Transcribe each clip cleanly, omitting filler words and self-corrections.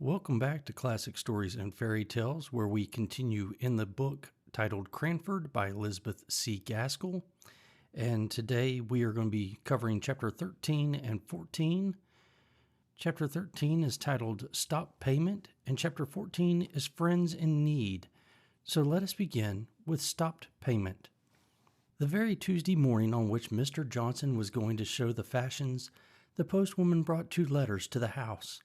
Welcome back to Classic Stories and Fairy Tales, where we continue in the book titled Cranford by Elizabeth C. Gaskell. And today we are going to be covering Chapter 13 and 14. Chapter 13 is titled Stop Payment, and Chapter 14 is Friends in Need. So let us begin with Stopped Payment. The very Tuesday morning on which Mr. Johnson was going to show the fashions, the postwoman brought 2 letters to the house.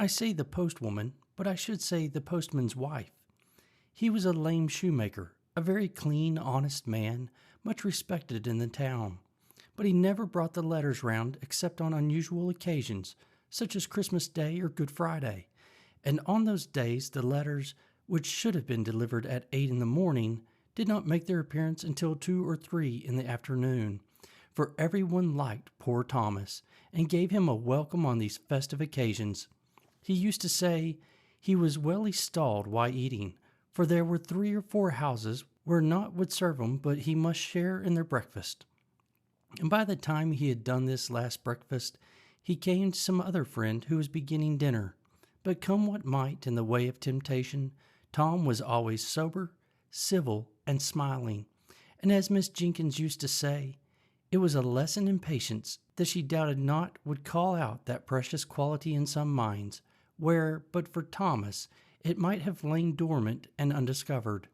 I say the postwoman, but I should say the postman's wife. He was a lame shoemaker, a very clean, honest man, much respected in the town. But he never brought the letters round except on unusual occasions, such as Christmas Day or Good Friday. And on those days the letters, which should have been delivered at 8 in the morning, did not make their appearance until 2 or 3 in the afternoon. For everyone liked poor Thomas, and gave him a welcome on these festive occasions. He used to say he was well stalled while eating, for there were 3 or 4 houses where naught would serve him but he must share in their breakfast. And by the time he had done this last breakfast, he came to some other friend who was beginning dinner. But come what might in the way of temptation, Tom was always sober, civil, and smiling. And as Miss Jenkins used to say, it was a lesson in patience that she doubted not would call out that precious quality in some minds, where, but for Thomas, it might have lain dormant and undiscovered.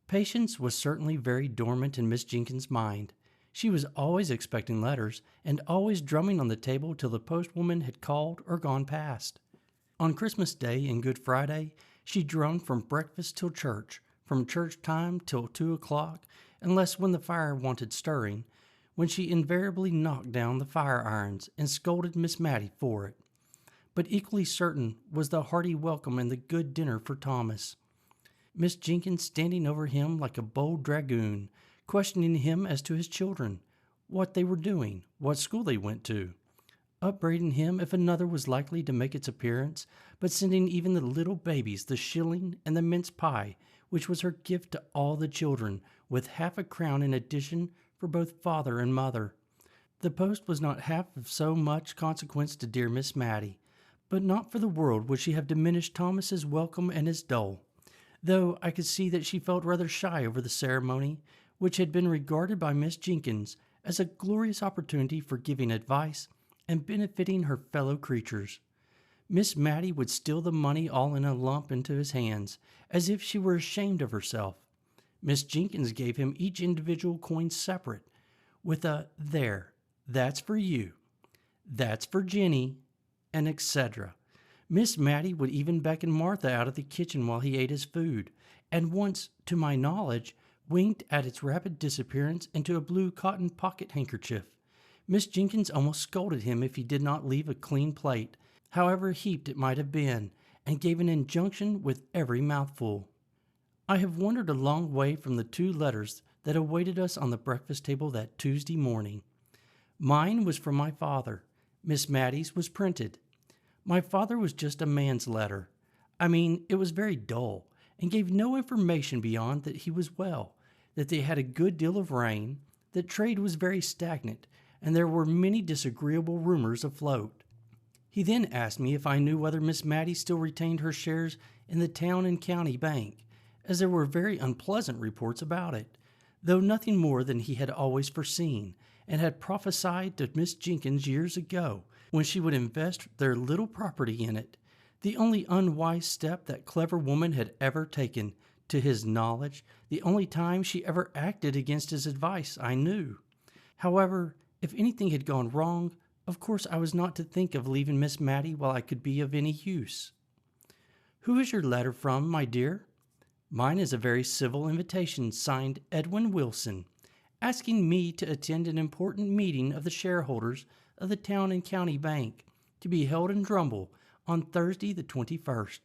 Patience was certainly very dormant in Miss Jenkins' mind. She was always expecting letters, and always drumming on the table till the postwoman had called or gone past. On Christmas Day and Good Friday, she drummed from breakfast till church, from church time till 2 o'clock, unless when the fire wanted stirring, when she invariably knocked down the fire irons and scolded Miss Matty for it. But equally certain was the hearty welcome and the good dinner for Thomas. Miss Jenkins standing over him like a bold dragoon, questioning him as to his children, what they were doing, what school they went to, upbraiding him if another was likely to make its appearance, but sending even the little babies the shilling and the mince pie, which was her gift to all the children, with half a crown in addition for both father and mother. The post was not half of so much consequence to dear Miss Matty, but not for the world would she have diminished Thomas's welcome and his dole, though I could see that she felt rather shy over the ceremony, which had been regarded by Miss Jenkins as a glorious opportunity for giving advice and benefiting her fellow creatures. Miss Matty would steal the money all in a lump into his hands, as if she were ashamed of herself. Miss Jenkins gave him each individual coin separate, with a "There, that's for you, that's for Jenny," and etc. Miss Matty would even beckon Martha out of the kitchen while he ate his food, and once, to my knowledge, winked at its rapid disappearance into a blue cotton pocket handkerchief. Miss Jenkins almost scolded him if he did not leave a clean plate, however heaped it might have been, and gave an injunction with every mouthful. I have wandered a long way from the 2 letters that awaited us on the breakfast table that Tuesday morning. Mine was from my father. Miss Matty's was printed. My father was just a man's letter. I mean, it was very dull, and gave no information beyond that he was well, that they had a good deal of rain, that trade was very stagnant, and there were many disagreeable rumors afloat. He then asked me if I knew whether Miss Matty still retained her shares in the town and county bank, as there were very unpleasant reports about it, though nothing more than he had always foreseen, and had prophesied to Miss Jenkins years ago, when she would invest their little property in it, the only unwise step that clever woman had ever taken, to his knowledge, the only time she ever acted against his advice, I knew. However, if anything had gone wrong, of course I was not to think of leaving Miss Matty while I could be of any use. Who is your letter from, my dear? Mine is a very civil invitation signed Edwin Wilson, asking me to attend an important meeting of the shareholders of the town and county bank, to be held in Drumble on Thursday the 21st.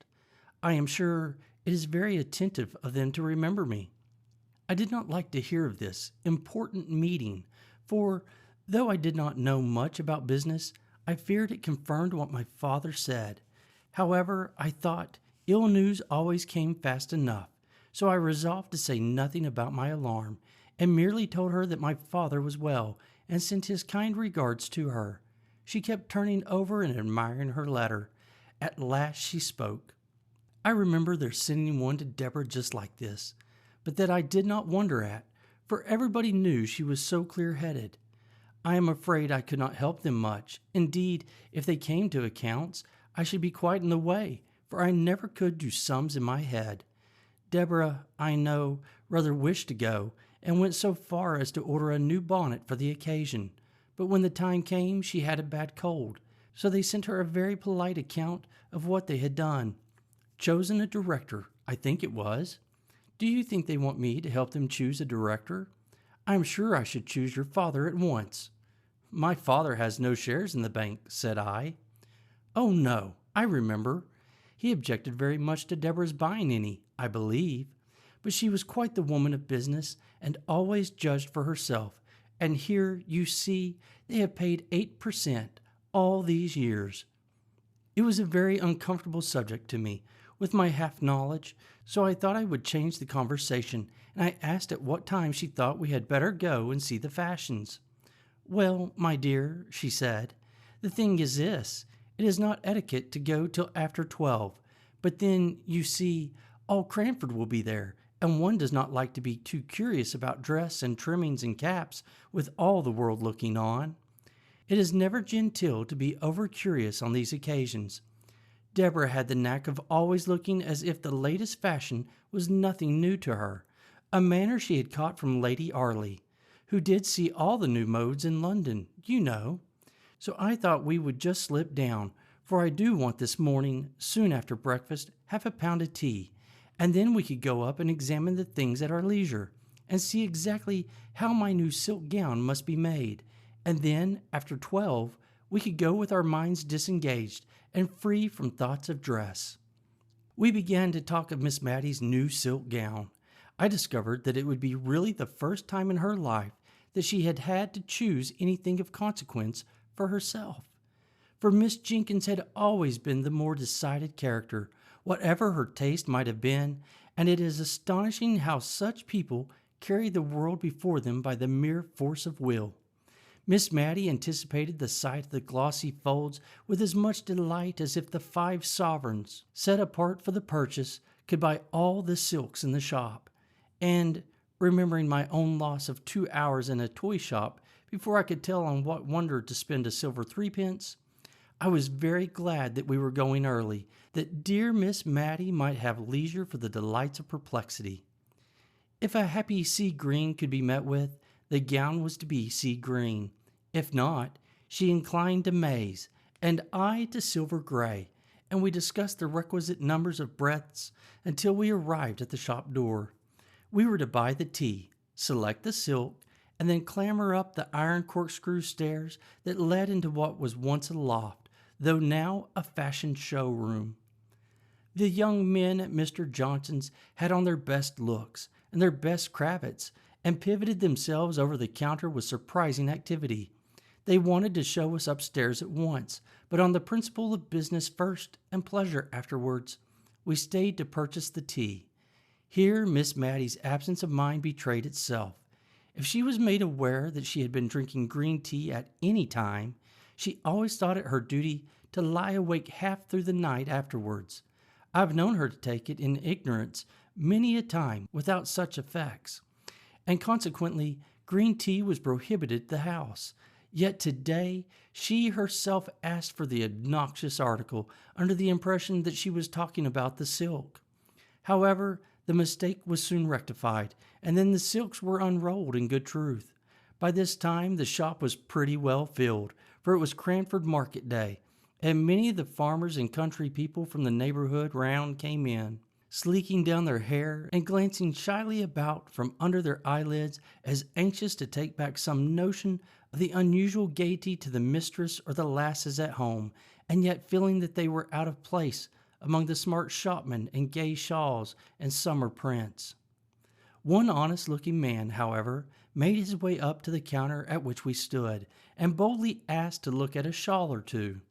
I am sure it is very attentive of them to remember me. I did not like to hear of this important meeting, for, though I did not know much about business, I feared it confirmed what my father said. However, I thought ill news always came fast enough, so I resolved to say nothing about my alarm, and merely told her that my father was well, and sent his kind regards to her. She kept turning over and admiring her letter, At last she spoke. I remember there sending one to Deborah just like this, but that I did not wonder at, for everybody knew she was so clear-headed. I am afraid I could not help them much. Indeed, if they came to accounts, I should be quite in the way, for I never could do sums in my head. Deborah, I know, rather wished to go, and went so far as to order a new bonnet for the occasion. But when the time came, she had a bad cold, so they sent her a very polite account of what they had done. Chosen a director, I think it was. Do you think they want me to help them choose a director? I am sure I should choose your father at once. My father has no shares in the bank, said I. Oh, no, I remember. He objected very much to Deborah's buying any, I believe. But she was quite the woman of business and always judged for herself. And here, you see, they have paid 8% all these years. It was a very uncomfortable subject to me, with my half-knowledge, so I thought I would change the conversation, and I asked at what time she thought we had better go and see the fashions. Well, my dear, she said, the thing is this, it is not etiquette to go till after 12, but then, you see, all Cranford will be there, and one does not like to be too curious about dress and trimmings and caps with all the world looking on. It is never genteel to be over-curious on these occasions. Deborah had the knack of always looking as if the latest fashion was nothing new to her, a manner she had caught from Lady Arley, who did see all the new modes in London, you know. So I thought we would just slip down, for I do want this morning, soon after breakfast, half a pound of tea, and then we could go up and examine the things at our leisure, and see exactly how my new silk gown must be made, and then, after 12, we could go with our minds disengaged and free from thoughts of dress. We began to talk of Miss Matty's new silk gown. I discovered that it would be really the first time in her life that she had had to choose anything of consequence for herself. For Miss Jenkins had always been the more decided character, whatever her taste might have been, and it is astonishing how such people carry the world before them by the mere force of will. Miss Matty anticipated the sight of the glossy folds with as much delight as if the 5 sovereigns, set apart for the purchase, could buy all the silks in the shop. And, remembering my own loss of 2 hours in a toy shop before I could tell on what wonder to spend a silver 3p, I was very glad that we were going early, that dear Miss Matty might have leisure for the delights of perplexity. If a happy sea green could be met with, the gown was to be sea green. If not, she inclined to maize, and I to silver gray, and we discussed the requisite numbers of breadths until we arrived at the shop door. We were to buy the tea, select the silk, and then clamber up the iron corkscrew stairs that led into what was once a loft, though now a fashion showroom. The young men at Mr. Johnson's had on their best looks and their best cravats, and pivoted themselves over the counter with surprising activity. They wanted to show us upstairs at once, but on the principle of business first and pleasure afterwards. We stayed to purchase the tea. Here Miss Matty's absence of mind betrayed itself. If she was made aware that she had been drinking green tea at any time, she always thought it her duty to lie awake half through the night afterwards. I've known her to take it in ignorance many a time without such effects, and consequently green tea was prohibited at the house. Yet today she herself asked for the obnoxious article under the impression that she was talking about the silk. However, the mistake was soon rectified, and then the silks were unrolled in good truth. By this time the shop was pretty well filled, for it was Cranford market day, and many of the farmers and country people from the neighborhood round came in, sleeking down their hair and glancing shyly about from under their eyelids, as anxious to take back some notion of the unusual gaiety to the mistress or the lasses at home, and yet feeling that they were out of place among the smart shopmen in gay shawls and summer prints. One honest-looking man, however, made his way up to the counter at which we stood, and boldly asked to look at a shawl or two.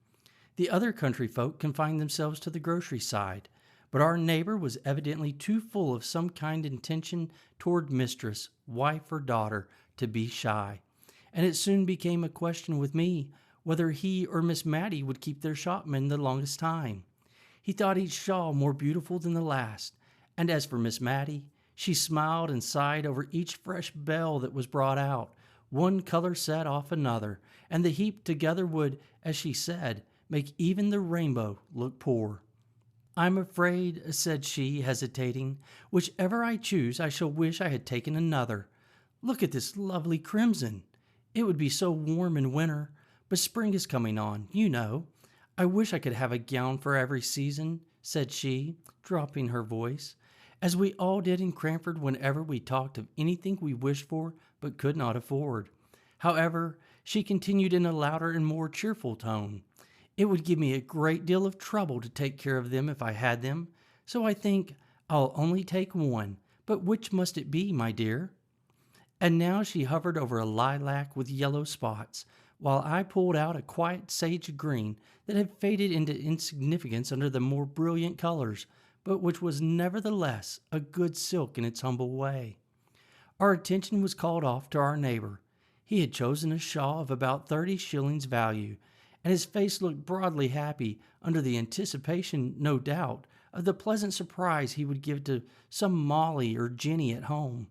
The other country folk confined themselves to the grocery side, but our neighbor was evidently too full of some kind intention toward mistress, wife, or daughter to be shy, and it soon became a question with me whether he or Miss Matty would keep their shopman the longest time. He thought each shawl more beautiful than the last, and as for Miss Matty, she smiled and sighed over each fresh bell that was brought out. One color set off another, and the heap together would, as she said, make even the rainbow look poor. "I'm afraid," said she, hesitating, "whichever I choose, I shall wish I had taken another. Look at this lovely crimson. It would be so warm in winter, but spring is coming on, you know. I wish I could have a gown for every season," said she, dropping her voice, as we all did in Cranford whenever we talked of anything we wished for but could not afford. However, she continued in a louder and more cheerful tone, "It would give me a great deal of trouble to take care of them if I had them, so I think I'll only take one. But which must it be, my dear?" And now she hovered over a lilac with yellow spots, while I pulled out a quiet sage green that had faded into insignificance under the more brilliant colors, but which was nevertheless a good silk in its humble way. Our attention was called off to our neighbor. He had chosen a shawl of about 30 shillings value, and his face looked broadly happy under the anticipation, no doubt, of the pleasant surprise he would give to some Molly or Jenny at home.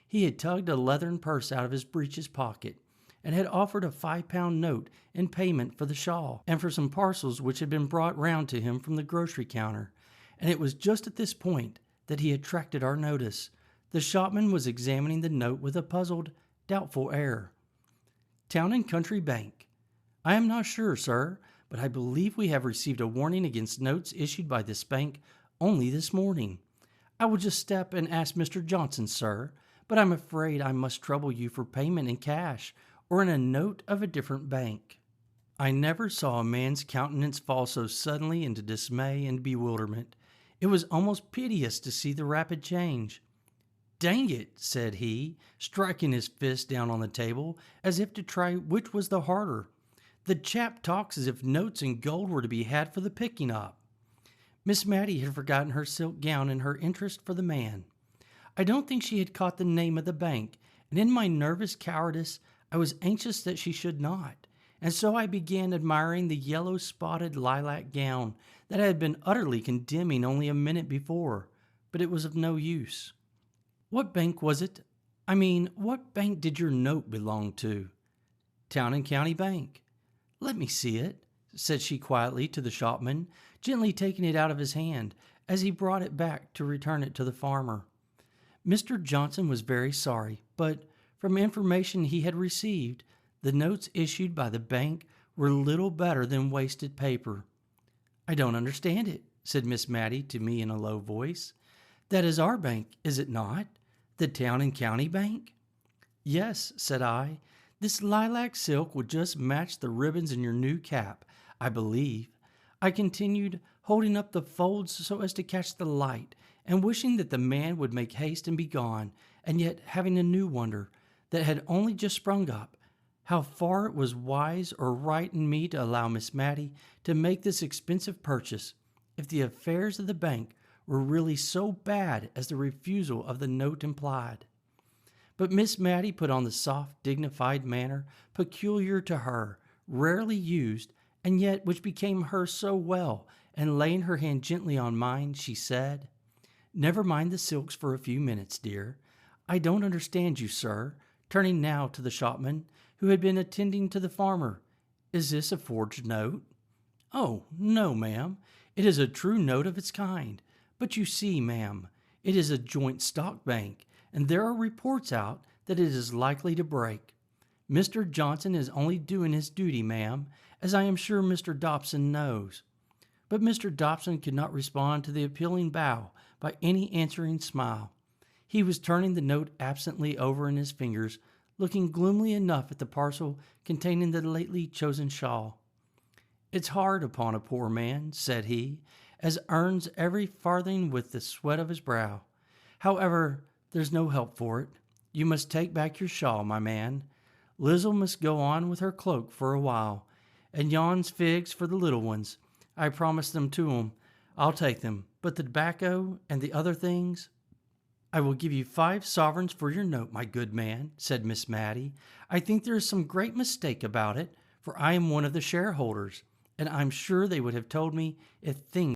He had tugged a leathern purse out of his breeches pocket, and had offered a £5 note in payment for the shawl, and for some parcels which had been brought round to him from the grocery counter, and it was just at this point that he attracted our notice. The shopman was examining the note with a puzzled, doubtful air. "Town and Country Bank. I am not sure, sir, but I believe we have received a warning against notes issued by this bank only this morning. I will just step and ask Mr. Johnson, sir, but I'm afraid I must trouble you for payment in cash or in a note of a different bank." I never saw a man's countenance fall so suddenly into dismay and bewilderment. It was almost piteous to see the rapid change. "Dang it," said he, striking his fist down on the table as if to try which was the harder. "The chap talks as if notes and gold were to be had for the picking up." Miss Matty had forgotten her silk gown in her interest for the man. I don't think she had caught the name of the bank, and in my nervous cowardice I was anxious that she should not, and so I began admiring the yellow-spotted lilac gown that I had been utterly condemning only a minute before, but it was of no use. "What bank was it? I mean, what bank did your note belong to?" "Town and County Bank." "Let me see it," said she quietly to the shopman, gently taking it out of his hand as he brought it back to return it to the farmer. Mr. Johnson was very sorry, but from information he had received, the notes issued by the bank were little better than wasted paper. "I don't understand it," said Miss Matty to me in a low voice. "That is our bank, is it not? The Town and County Bank?" "Yes," said I. "This lilac silk will just match the ribbons in your new cap, I believe," I continued, holding up the folds so as to catch the light, and wishing that the man would make haste and be gone, and yet having a new wonder that had only just sprung up, how far it was wise or right in me to allow Miss Matty to make this expensive purchase, if the affairs of the bank were really so bad as the refusal of the note implied. But Miss Matty put on the soft, dignified manner peculiar to her, rarely used, and yet which became her so well, and laying her hand gently on mine, she said, "Never mind the silks for a few minutes, dear. I don't understand you, sir," turning now to the shopman, who had been attending to the farmer. "Is this a forged note?" "Oh, no, ma'am. It is a true note of its kind. But you see, ma'am, it is a joint stock bank, and there are reports out that it is likely to break. Mr. Johnson is only doing his duty, ma'am, as I am sure Mr. Dobson knows." But Mr. Dobson could not respond to the appealing bow by any answering smile. He was turning the note absently over in his fingers, looking gloomily enough at the parcel containing the lately chosen shawl. "It's hard upon a poor man," said he, "as earns every farthing with the sweat of his brow. However, there's no help for it. You must take back your shawl, my man. Lizzle must go on with her cloak for a while, and yon's figs for the little ones. I promised them to 'em. I'll take them, but the tobacco and the other things—" "I will give you 5 sovereigns for your note, my good man," said Miss Matty. "I think there is some great mistake about it, for I am one of the shareholders, and I'm sure they would have told me if things